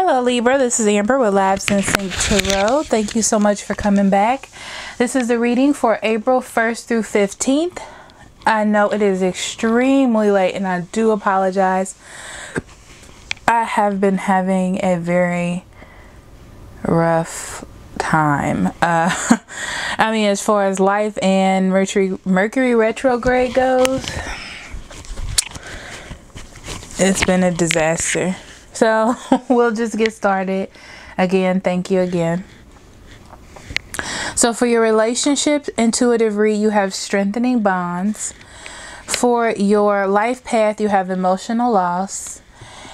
Hello Libra, this is Amber with clairsentient Tarot. Thank you so much for coming back. This is the reading for April 1st through 15th. I know it is extremely late and I do apologize. I have been having a very rough time. I mean, as far as life and Mercury retrograde goes, it's been a disaster. So we'll just get started. Again, thank you again. So for your relationships, intuitive read, you have strengthening bonds. For your life path, you have emotional loss.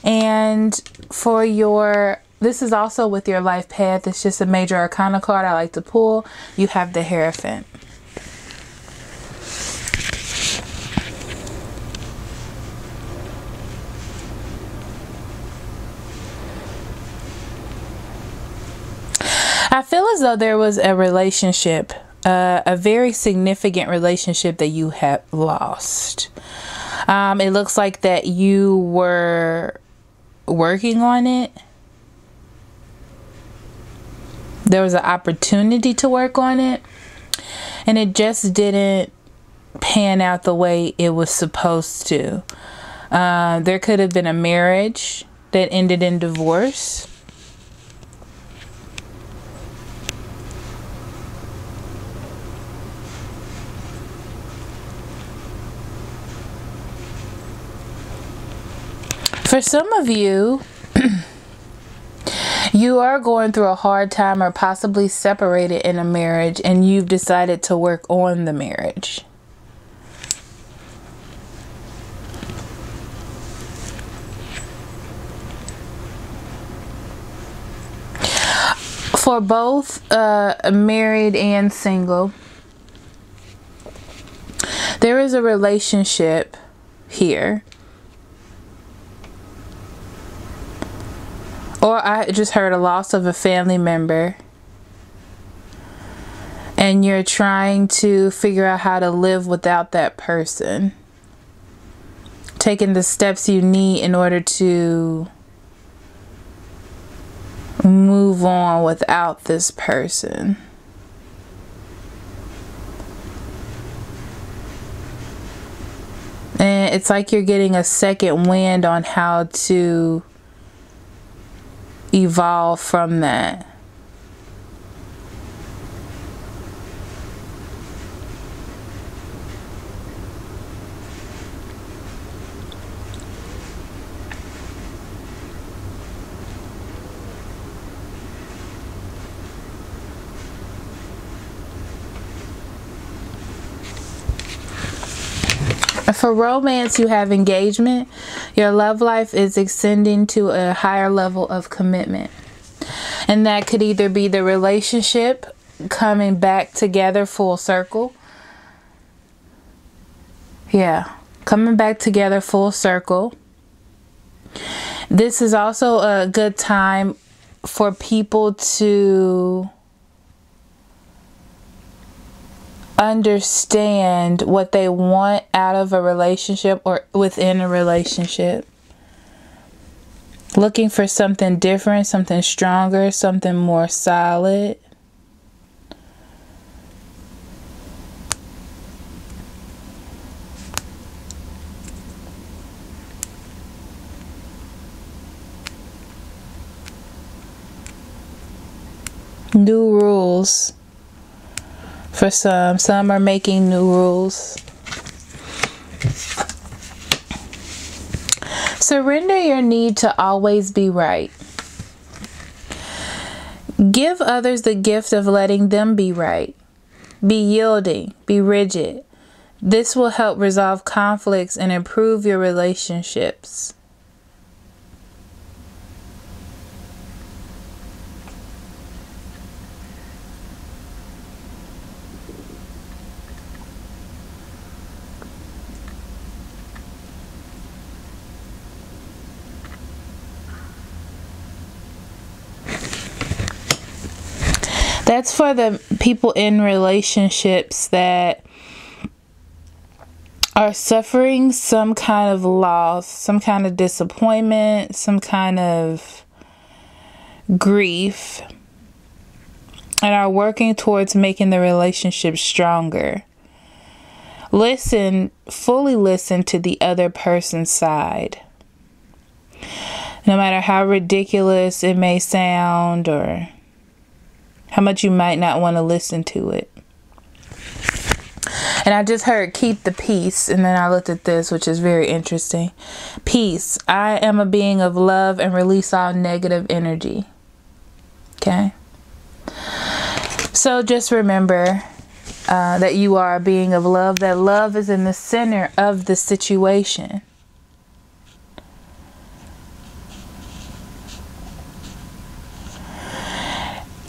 And for your, this is also with your life path, it's just a major arcana card I like to pull. You have the Hierophant. I feel as though there was a relationship, a very significant relationship that you have lost. It looks like that you were working on it. There was an opportunity to work on it, and it just didn't pan out the way it was supposed to. There could have been a marriage that ended in divorce. For some of you, you are going through a hard time or possibly separated in a marriage, and you've decided to work on the marriage. For both married and single, there is a relationship here. Or I just heard a loss of a family member, and you're trying to figure out how to live without that person. Taking the steps you need in order to move on without this person. And it's like you're getting a second wind on how to evolve from that. For romance, you have engagement. Your love life is ascending to a higher level of commitment. And that could either be the relationship coming back together full circle. Yeah, coming back together full circle. This is also a good time for people to understand what they want out of a relationship or within a relationship. Looking for something different, something stronger, something more solid. New rules. For some are making new rules. Surrender your need to always be right. Give others the gift of letting them be right. Be yielding, be rigid. This will help resolve conflicts and improve your relationships. That's for the people in relationships that are suffering some kind of loss, some kind of disappointment, some kind of grief, and are working towards making the relationship stronger. Fully listen to the other person's side. No matter how ridiculous it may sound or how much you might not want to listen to it. And I just heard keep the peace. And then I looked at this, which is very interesting. Peace. I am a being of love and release all negative energy. Okay. So just remember that you are a being of love. That love is in the center of the situation.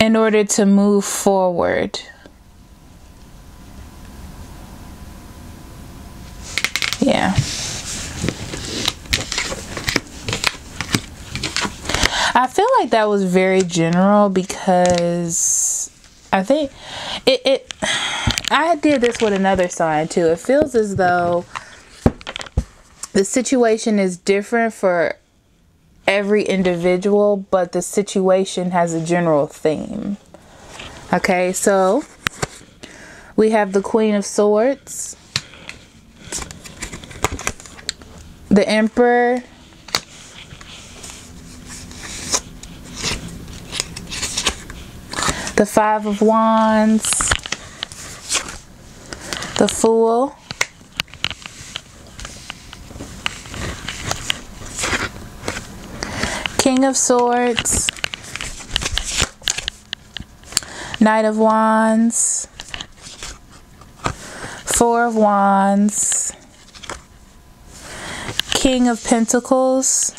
In order to move forward. Yeah. I feel like that was very general because I think I did this with another sign too. It feels as though the situation is different for every individual, but the situation has a general theme. Okay, so we have the Queen of Swords, the Emperor, the Five of Wands, the Fool, King of Swords, Knight of Wands, Four of Wands, King of Pentacles,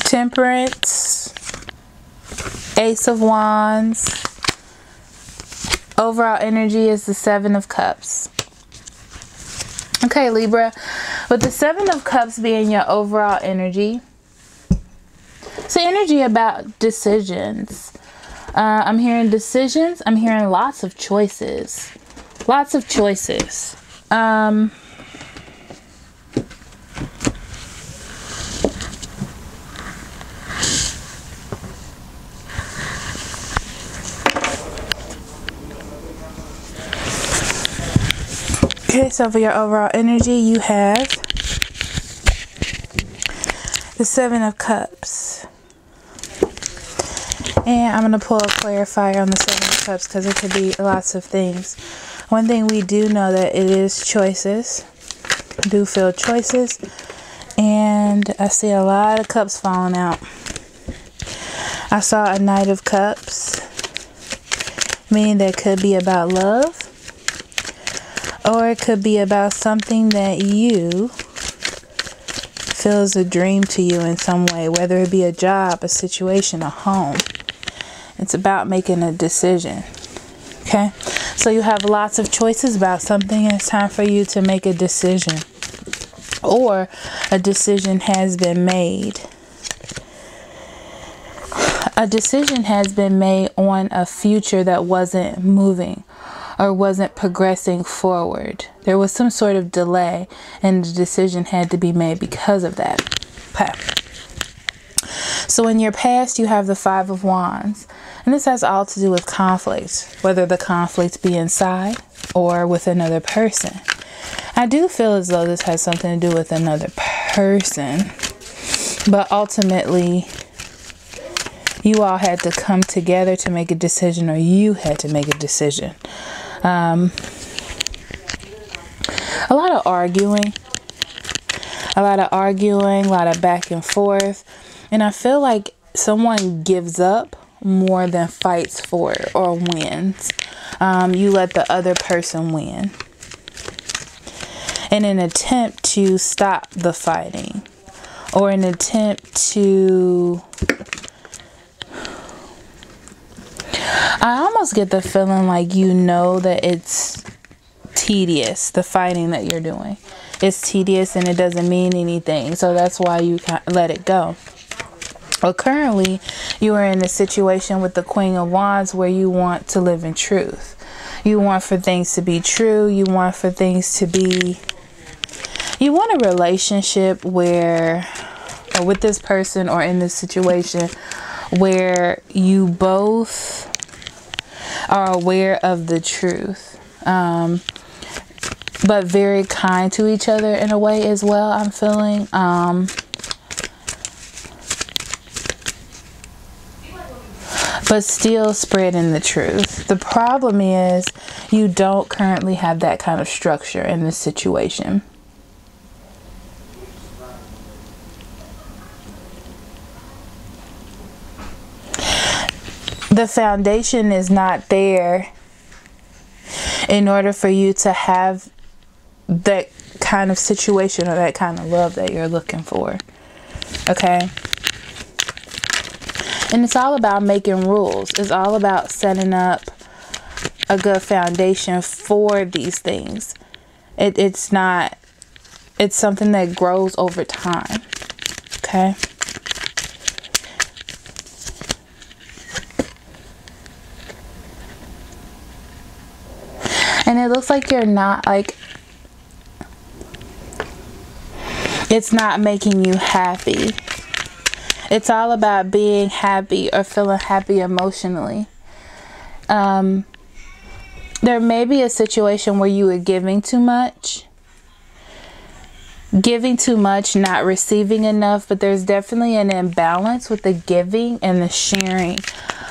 Temperance, Ace of Wands. Overall energy is the Seven of Cups. Okay, Libra, with the Seven of Cups being your overall energy, it's the energy about decisions. I'm hearing decisions. I'm hearing lots of choices. Lots of choices. Okay, so for your overall energy, you have the Seven of Cups. And I'm going to pull a clarifier on the Seven of Cups because it could be lots of things. One thing we do know that it is choices. I do feel choices. And I see a lot of cups falling out. I saw a Knight of Cups, meaning that could be about love. Or it could be about something that you feel is a dream to you in some way, whether it be a job, a situation, a home. It's about making a decision. Okay? So you have lots of choices about something, and it's time for you to make a decision. Or a decision has been made. A decision has been made on a future that wasn't moving or wasn't progressing forward. There was some sort of delay, and the decision had to be made because of that. Okay. So in your past, you have the Five of Wands. And this has all to do with conflict, whether the conflict be inside or with another person. I do feel as though this has something to do with another person. But ultimately, you all had to come together to make a decision, or you had to make a decision. A lot of arguing, a lot of back and forth. And I feel like someone gives up more than fights for it or wins. You let the other person win in an attempt to stop the fighting, or an attempt to... I almost get the feeling like you know that it's tedious, the fighting that you're doing. It's tedious and it doesn't mean anything. So that's why you let it go. Well, currently, you are in a situation with the Queen of Wands where you want to live in truth. You want for things to be true. You want for things to be... You want a relationship where or with this person or in this situation where you both are aware of the truth, but very kind to each other in a way as well, I'm feeling. But still spreading the truth. The problem is you don't currently have that kind of structure in this situation. The foundation is not there in order for you to have that kind of situation or that kind of love that you're looking for. Okay? And it's all about making rules. It's all about setting up a good foundation for these things. It's something that grows over time. Okay? And it looks like you're not, like, it's not making you happy. It's all about being happy or feeling happy emotionally. There may be a situation where you are giving too much. Giving too much, not receiving enough. But there's definitely an imbalance with the giving and the sharing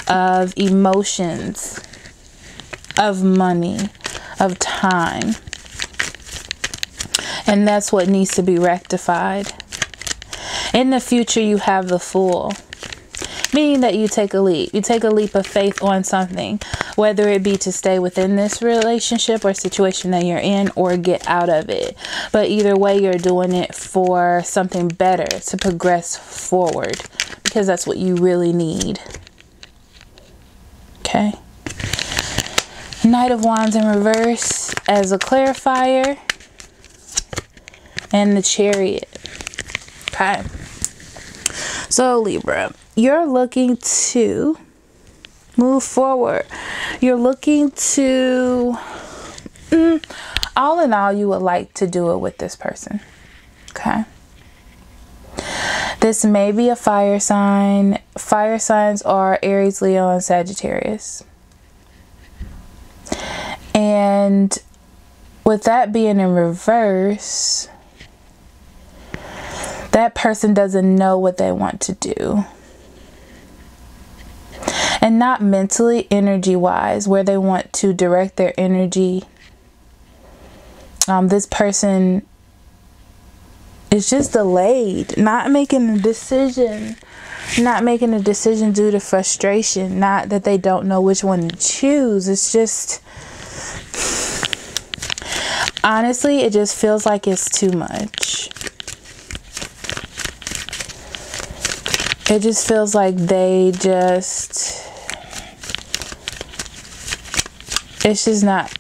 of emotions, of money, of time. And that's what needs to be rectified. In the future, you have the Fool, meaning that you take a leap. You take a leap of faith on something, whether it be to stay within this relationship or situation that you're in or get out of it. But either way, you're doing it for something better, to progress forward, because that's what you really need. Okay. Knight of Wands in reverse as a clarifier, and the Chariot. Okay. So Libra, you're looking to move forward. You're looking to, all in all, you would like to do it with this person. Okay. This may be a fire sign. Fire signs are Aries, Leo, and Sagittarius. And with that being in reverse, that person doesn't know what they want to do. And not mentally, energy-wise, where they want to direct their energy. This person is just delayed, not making a decision. Not making a decision due to frustration. Not that they don't know which one to choose. It's just, honestly, it just feels like it's too much. It just feels like they just, it's not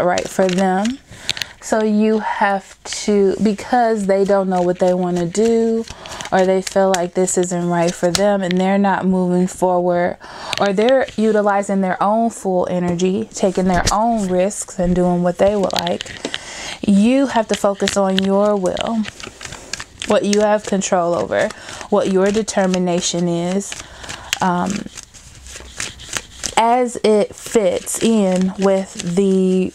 right for them. So you have to, because they don't know what they want to do, or they feel like this isn't right for them and they're not moving forward, or they're utilizing their own full energy, taking their own risks and doing what they would like, you have to focus on your will, what you have control over, what your determination is, as it fits in with the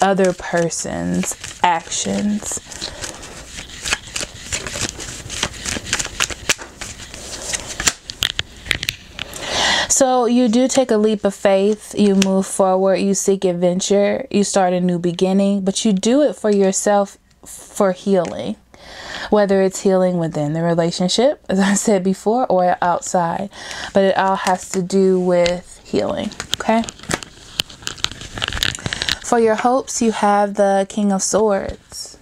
other person's actions. So you do take a leap of faith, you move forward, you seek adventure, you start a new beginning, but you do it for yourself, for healing. Whether it's healing within the relationship, as I said before, or outside. But it all has to do with healing, okay? For your hopes, you have the King of Swords.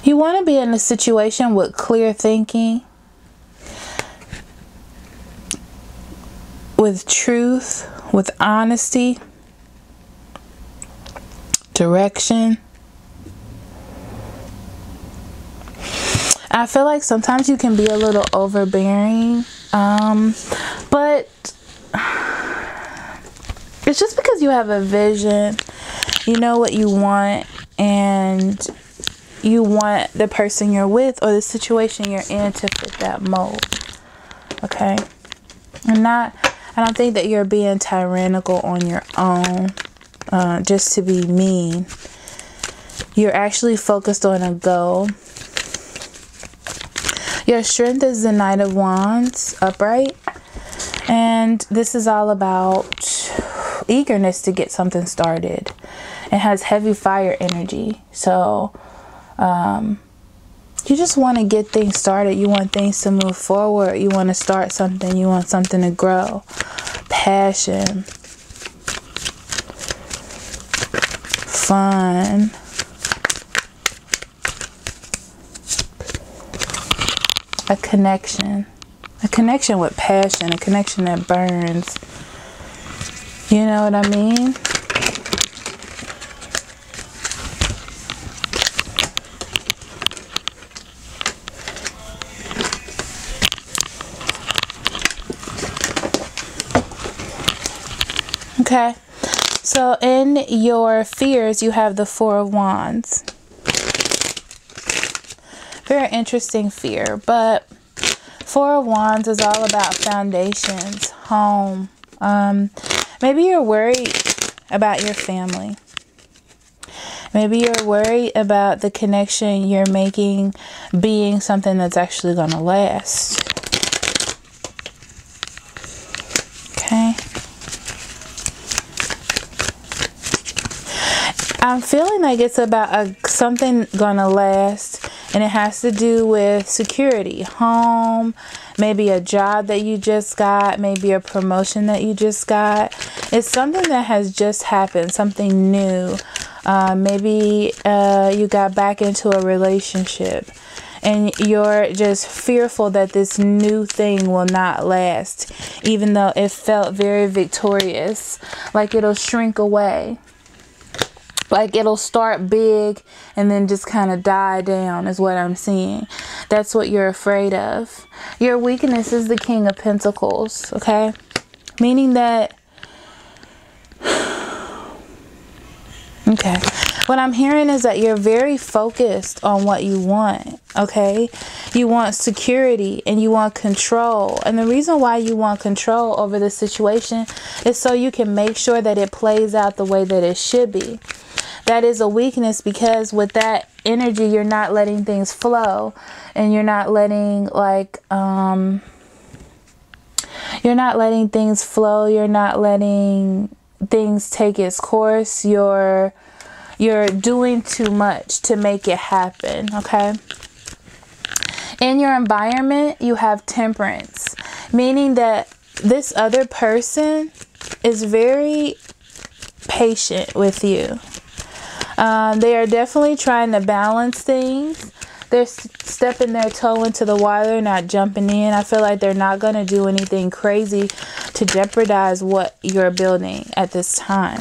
You want to be in a situation with clear thinking, with truth, with honesty, direction. I feel like sometimes you can be a little overbearing, but it's just because you have a vision, you know what you want, and you want the person you're with or the situation you're in to fit that mold. Okay? I don't think that you're being tyrannical on your own just to be mean. You're actually focused on a goal. Your strength is the Knight of Wands, upright. And this is all about eagerness to get something started. It has heavy fire energy. So, you just want to get things started. You want things to move forward. You want to start something. You want something to grow. Passion. Fun. A connection. A connection with passion. A connection that burns. You know what I mean? Okay, so in your fears, you have the Four of Wands. Very interesting fear, but Four of Wands is all about foundations, home. Maybe you're worried about your family. Maybe you're worried about the connection you're making being something that's actually going to last. Okay. I'm feeling like it's about something gonna last, and it has to do with security, home, maybe a job that you just got, maybe a promotion that you just got. It's something that has just happened, something new. Maybe you got back into a relationship and you're just fearful that this new thing will not last, even though it felt very victorious, like it'll shrink away. Like it'll start big and then just kind of die down is what I'm seeing. That's what you're afraid of. Your weakness is the King of Pentacles, okay? Meaning that... Okay. What I'm hearing is that you're very focused on what you want, okay? You want security and you want control. And the reason why you want control over the situation is so you can make sure that it plays out the way that it should be. That is a weakness, because with that energy, you're not letting things flow, and you're not letting you're not letting things flow. You're not letting things take its course. You're doing too much to make it happen. Okay. In your environment, you have Temperance, meaning that this other person is very patient with you. They are definitely trying to balance things. They're stepping their toe into the water, not jumping in. I feel like they're not going to do anything crazy to jeopardize what you're building at this time.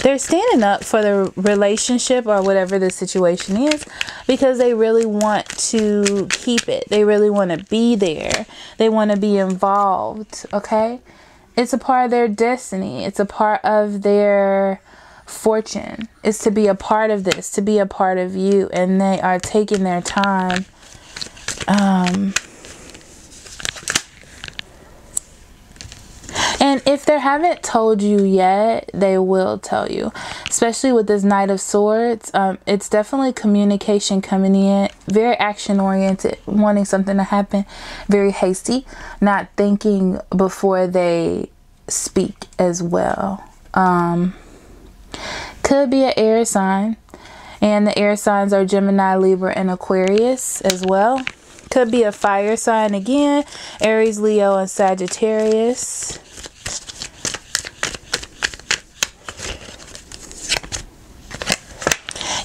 They're standing up for the relationship or whatever the situation is, because they really want to keep it. They really want to be there. They want to be involved, okay? It's a part of their destiny. It's a part of their fortune. It's to be a part of this, to be a part of you. And they are taking their time. And if they haven't told you yet, they will tell you. Especially with this Knight of Swords. It's definitely communication coming in. Very action-oriented. Wanting something to happen. Very hasty. Not thinking before they speak as well. Could be an air sign. And the air signs are Gemini, Libra, and Aquarius as well. Could be a fire sign again. Aries, Leo, and Sagittarius.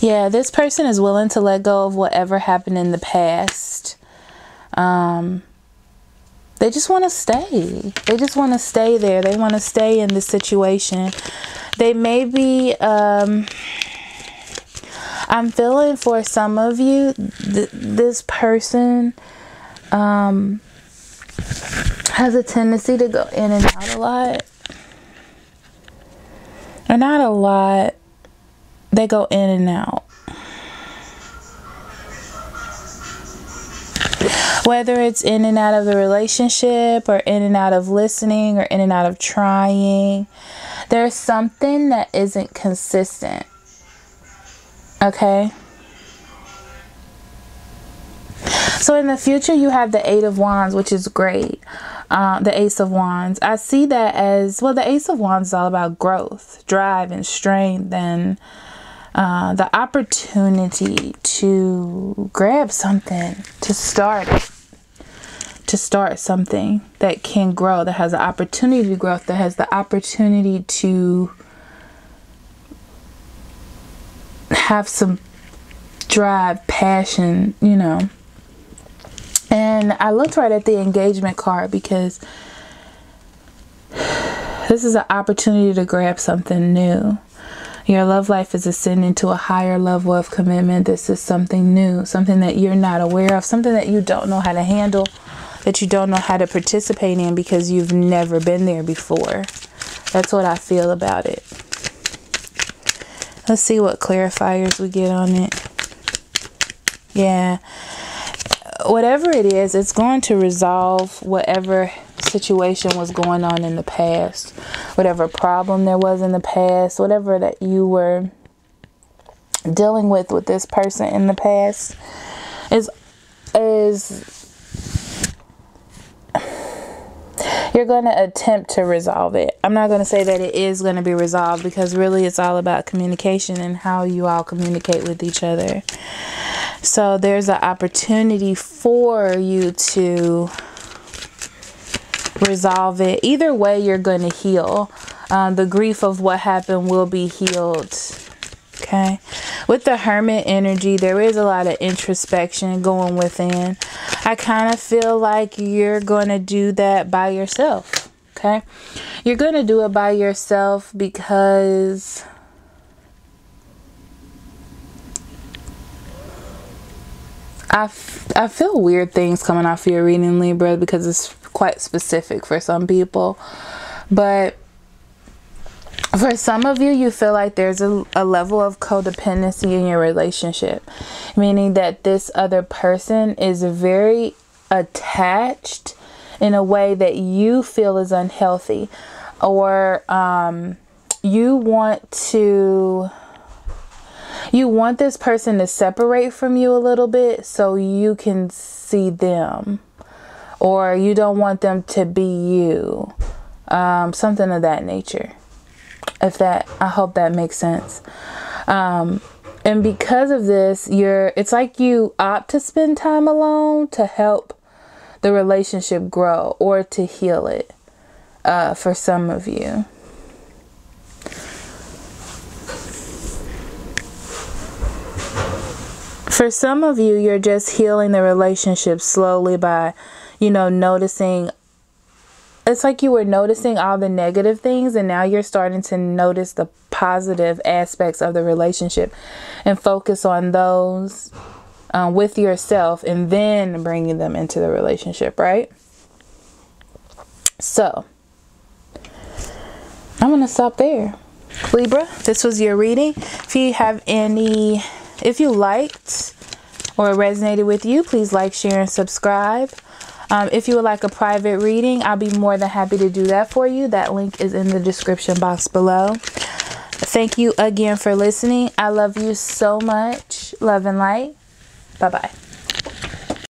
Yeah, this person is willing to let go of whatever happened in the past. They just want to stay. They just want to stay there. They want to stay in the situation. They may be... I'm feeling for some of you, this person has a tendency to go in and out a lot. are not a lot. They go in and out. Whether it's in and out of the relationship, or in and out of listening, or in and out of trying, there's something that isn't consistent. Okay? So in the future, you have the 8 of Wands, which is great. The Ace of Wands. I see that as, well, the Ace of Wands is all about growth, drive, and strength, and the opportunity to grab something, to start it. To start something that can grow, that has the opportunity to grow, that has the opportunity to have some drive, passion, you know. And I looked right at the engagement card because this is an opportunity to grab something new. Your love life is ascending to a higher level of commitment. This is something new, something that you're not aware of, something that you don't know how to handle, that you don't know how to participate in because you've never been there before. That's what I feel about it. Let's see what clarifiers we get on it. Yeah. Whatever it is, it's going to resolve whatever situation was going on in the past. Whatever problem there was in the past. Whatever that you were dealing with this person in the past is you're going to attempt to resolve it. I'm not going to say that it is going to be resolved, because really it's all about communication and how you all communicate with each other. So there's an opportunity for you to resolve it. Either way, you're going to heal. The grief of what happened will be healed. Okay. With the Hermit energy, there is a lot of introspection going within. I kind of feel like you're going to do that by yourself. Okay. You're going to do it by yourself because I feel weird things coming off your reading, Libra, because it's quite specific for some people. But for some of you, you feel like there's a level of codependency in your relationship, meaning that this other person is very attached in a way that you feel is unhealthy, or you want this person to separate from you a little bit so you can see them, or you don't want them to be you, something of that nature. I hope that makes sense. And because of this, it's like you opt to spend time alone to help the relationship grow or to heal it, for some of you. For some of you, you're just healing the relationship slowly by, noticing. It's like you were noticing all the negative things, and now you're starting to notice the positive aspects of the relationship and focus on those with yourself, and then bringing them into the relationship, right? So I'm going to stop there. Libra, this was your reading. If you liked or resonated with you, please like, share, and subscribe. If you would like a private reading, I'll be more than happy to do that for you. That link is in the description box below. Thank you again for listening. I love you so much. Love and light. Bye-bye.